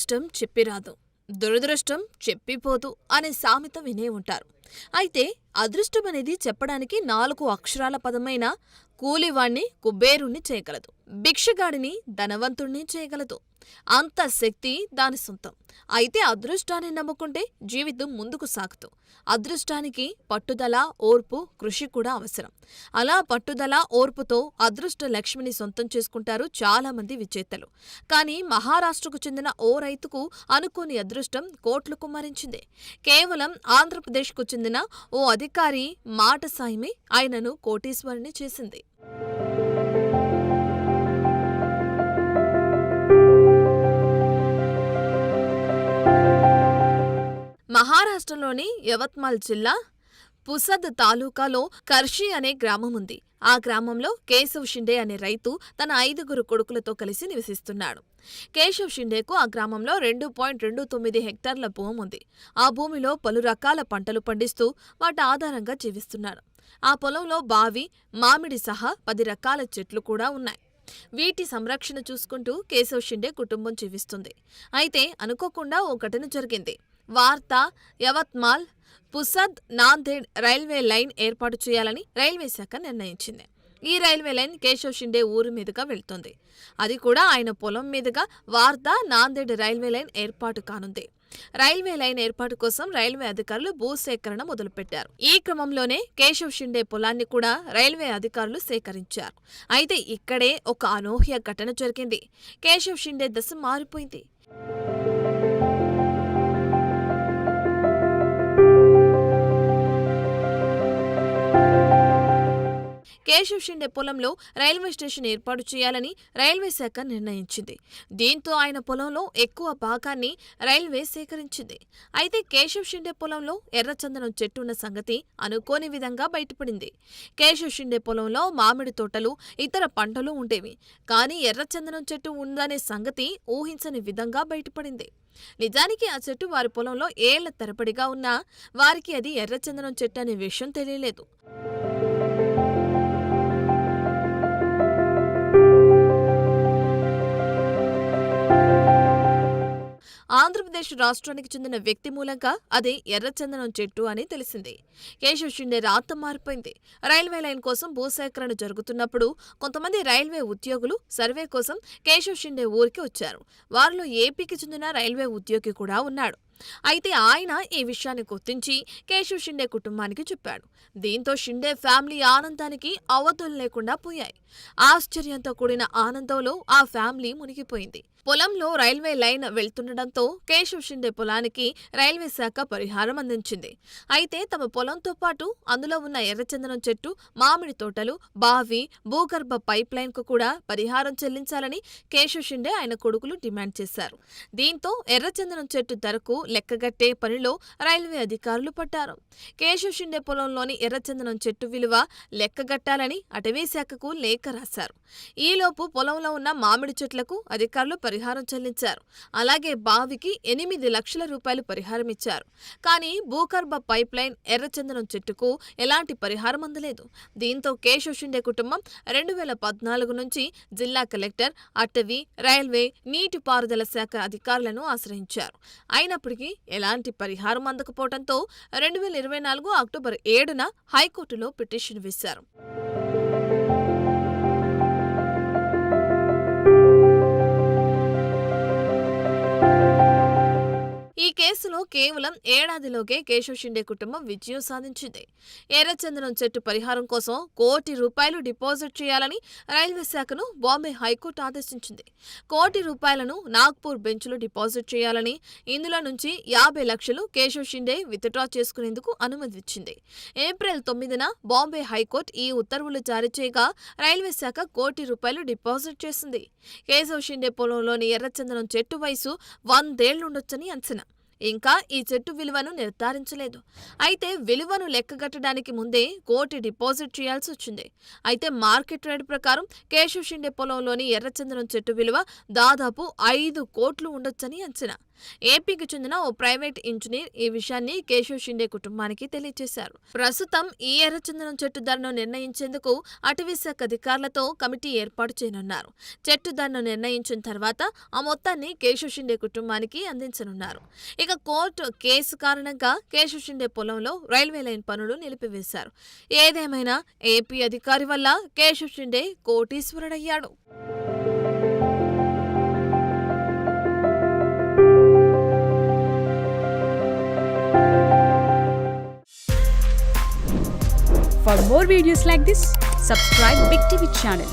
అదృష్టం చెప్పిరాదు, దురదృష్టం చెప్పిపోదు అనే సామెత వినే ఉంటారు. అయితే అదృష్టమనేది చెప్పడానికి 4 అక్షరాల పదమైన కూలివాణ్ణి కుబేరుణ్ణి చేయగలదు, భిక్షగాడిని ధనవంతుణ్ణి చేయగలదు. అంత శక్తి దాని సొంతం. అయితే అదృష్టాన్ని నమ్ముకుంటే జీవితం ముందుకు సాగుతూ, అదృష్టానికి పట్టుదల, ఓర్పు, కృషి కూడా అవసరం. అలా పట్టుదల, ఓర్పుతో అదృష్ట లక్ష్మిని సొంతం చేసుకుంటారు చాలామంది విజేతలు. కానీ మహారాష్ట్రకు చెందిన ఓ రైతుకు అనుకోని అదృష్టం కోట్లు కుమ్మరించింది. కేవలం ఆంధ్రప్రదేశ్కు చెందిన ఓ అధికారి మాట సాయమే ఆయనను కోటీశ్వరుని చేసింది. మహారాష్ట్రలోని యవత్మాల్ జిల్లా పుసద్ తాలూకాలో కర్షి అనే గ్రామముంది. ఆ గ్రామంలో కేశవ్ షిండే అనే రైతు తన 5 కొడుకులతో కలిసి నివసిస్తున్నాడు. కేశవ్ షిండేకు ఆ గ్రామంలో 2.29 హెక్టార్ల భూమి ఉంది. ఆ భూమిలో పలు రకాల పంటలు పండిస్తూ వాటి ఆధారంగా జీవిస్తున్నాడు. ఆ పొలంలో బావి, మామిడి సహా 10 రకాల చెట్లు కూడా ఉన్నాయి. వీటి సంరక్షణ చూసుకుంటూ కేశవ్ షిండే కుటుంబం జీవిస్తుంది. అయితే అనుకోకుండా ఓ ఘటన జరిగింది. వార్తా, యవత్మాల్, పుసద్, నాందేడ్ రైల్వే లైన్ ఏర్పాటు చేయాలని రైల్వే శాఖ నిర్ణయించింది. ఈ రైల్వే లైన్ కేశవ్ షిండే ఊరు మీదుగా వెళ్తుంది. అది కూడా ఆయన పొలం మీదుగా వార్దా, నాందేడ్ రైల్వే లైన్ ఏర్పాటు కానుంది. రైల్వే లైన్ ఏర్పాటు కోసం రైల్వే అధికారులు భూసేకరణ మొదలుపెట్టారు. ఈ క్రమంలోనే కేశవ్ షిండే పొలాన్ని కూడా రైల్వే అధికారులు సేకరించారు. అయితే ఇక్కడే ఒక అనూహ్య ఘటన జరిగింది. కేశవ్ షిండే దశ మారిపోయింది. కేశవ్ షిండే పొలంలో రైల్వే స్టేషన్ ఏర్పాటు చేయాలని రైల్వే శాఖ నిర్ణయించింది. దీంతో ఆయన పొలంలో ఎక్కువ భాగాన్ని రైల్వే సేకరించింది. అయితే కేశవ్ షిండే పొలంలో ఎర్రచందనం చెట్టు ఉన్న సంగతి అనుకోని విధంగా బయటపడింది. కేశవ్ షిండే పొలంలో మామిడి తోటలు, ఇతర పంటలు ఉండేవి. కానీ ఎర్రచందనం చెట్టు ఉందనే సంగతి ఊహించని విధంగా బయటపడింది. నిజానికి ఆ చెట్టు వారి పొలంలో ఏళ్ల తరబడిగా ఉన్నా వారికి అది ఎర్రచందనం చెట్టు అనే విషయం తెలియలేదు. ఆంధ్రప్రదేశ్ రాష్ట్రానికి చెందిన వ్యక్తి మూలంగా అది ఎర్రచందనం చెట్టు అని తెలిసింది. కేశవ్ షిండే రాత మారిపోయింది. రైల్వే లైన్ కోసం భూసేకరణ జరుగుతున్నప్పుడు కొంతమంది రైల్వే ఉద్యోగులు సర్వే కోసం కేశవ్ షిండే ఊరికి వచ్చారు. వారిలో ఏపీకి చెందిన రైల్వే ఉద్యోగి కూడా ఉన్నాడు. అయితే ఆయన ఈ విషయాన్ని గుర్తించి కేశవ్ షిండే కుటుంబానికి చెప్పాడు. దీంతో షిండే ఫ్యామిలీ ఆనందానికి అవధులు లేకుండా పోయాయి. ఆశ్చర్యంతో కూడిన ఆనందంలో ఆ ఫ్యామిలీ మునిగిపోయింది. పొలంలో రైల్వే లైన్ వెళ్తుండటంతో కేశవ్ షిండే పొలానికి రైల్వే శాఖ పరిహారం అందించింది. అయితే తమ పొలంతో పాటు అందులో ఉన్న ఎర్రచందనం చెట్టు, మామిడి తోటలు, బావి, భూగర్భ పైప్ లైన్ కు కూడా పరిహారం చెల్లించాలని కేశవ్ షిండే ఆయన కొడుకులు డిమాండ్ చేశారు. దీంతో ఎర్రచందనం చెట్టు ధరకు లెక్కగట్టే పనిలో రైల్వే అధికారులు పడ్డారు. కేశవ్ షిండే పొలంలోని ఎర్రచందనం చెట్టు విలువ లెక్కగట్టాలని అటవీ శాఖకు లేఖ రాశారు. ఈలోపు పొలంలో ఉన్న మామిడి చెట్లకు అధికారులు పరిహారం చెల్లించారు. అలాగే బావికి 8 లక్షల రూపాయలు పరిహారం ఇచ్చారు. కానీ భూగర్భ పైప్ లైన్, ఎర్రచందనం చెట్టుకు ఎలాంటి పరిహారం అందలేదు. దీంతో కేశవ్ షిండే కుటుంబం 2014 నుంచి జిల్లా కలెక్టర్, అటవీ, రైల్వే, నీటిపారుదల శాఖ అధికారులను ఆశ్రయించారు. అయినప్పటికీ ఎలాంటి పరిహారం అందకపోవడంతో 2024 అక్టోబర్ 7న హైకోర్టులో పిటిషన్ వేశారు. ఈ కేసులో కేవలం ఏడాదిలోకే కేశవ్ షిండే కుటుంబం విజయం సాధించింది. ఎర్రచందనం చెట్టు పరిహారం కోసం ₹1 కోటి డిపాజిట్ చేయాలని రైల్వే శాఖను బాంబే హైకోర్టు ఆదేశించింది. ₹1 కోటి నాగ్పూర్ బెంచ్లో డిపాజిట్ చేయాలని, ఇందులో నుంచి 50 లక్షలు కేశవ్ షిండే విత్డ్రా చేసుకునేందుకు అనుమతిచ్చింది. ఏప్రిల్ 9న బాంబే హైకోర్టు ఈ ఉత్తర్వులు జారీ చేయగా రైల్వే శాఖ ₹1 కోటి డిపాజిట్ చేసింది. కేశవ్ షిండే పొలంలోని ఎర్రచందనం చెట్టు వయసు 100 ఏళ్లుండొచ్చని అంచనా. ఇంకా ఈ చెట్టు విలువను నిర్ధారించలేదు. అయితే విలువను లెక్కగట్టడానికి ముందే ₹1 కోటి డిపాజిట్ చేయాల్సి వచ్చింది. అయితే మార్కెట్ రేటు ప్రకారం కేశవ్ షిండే పొలంలోని ఎర్రచందనం చెట్టు విలువ దాదాపు 5 కోట్లు ఉండొచ్చని అంచనా. ఏపీకి చెందిన ఓ ప్రైవేట్ ఇంజనీర్ ఈ విషయాన్ని కేశవ్ షిండే కుటుంబానికి తెలియజేశారు. ప్రస్తుతం ఈ ఎర్రచందనం చెట్టు ధరను నిర్ణయించేందుకు అటవీ శాఖ అధికారులతో కమిటీ ఏర్పాటు చేయనున్నారు. చెట్టు ధరను నిర్ణయించిన తర్వాత ఆ మొత్తాన్ని కేశవ్ షిండే కుటుంబానికి అందించనున్నారు. ఇక కోర్టు కేసు కారణంగా కేశవ్ షిండే పొలంలో రైల్వే లైన్ పనులు నిలిపివేశారు. ఏదేమైనా ఏపీ అధికారి వల్ల Keshav Shinde కోటీశ్వరుడయ్యాడు. For more videos like this, subscribe Big TV channel.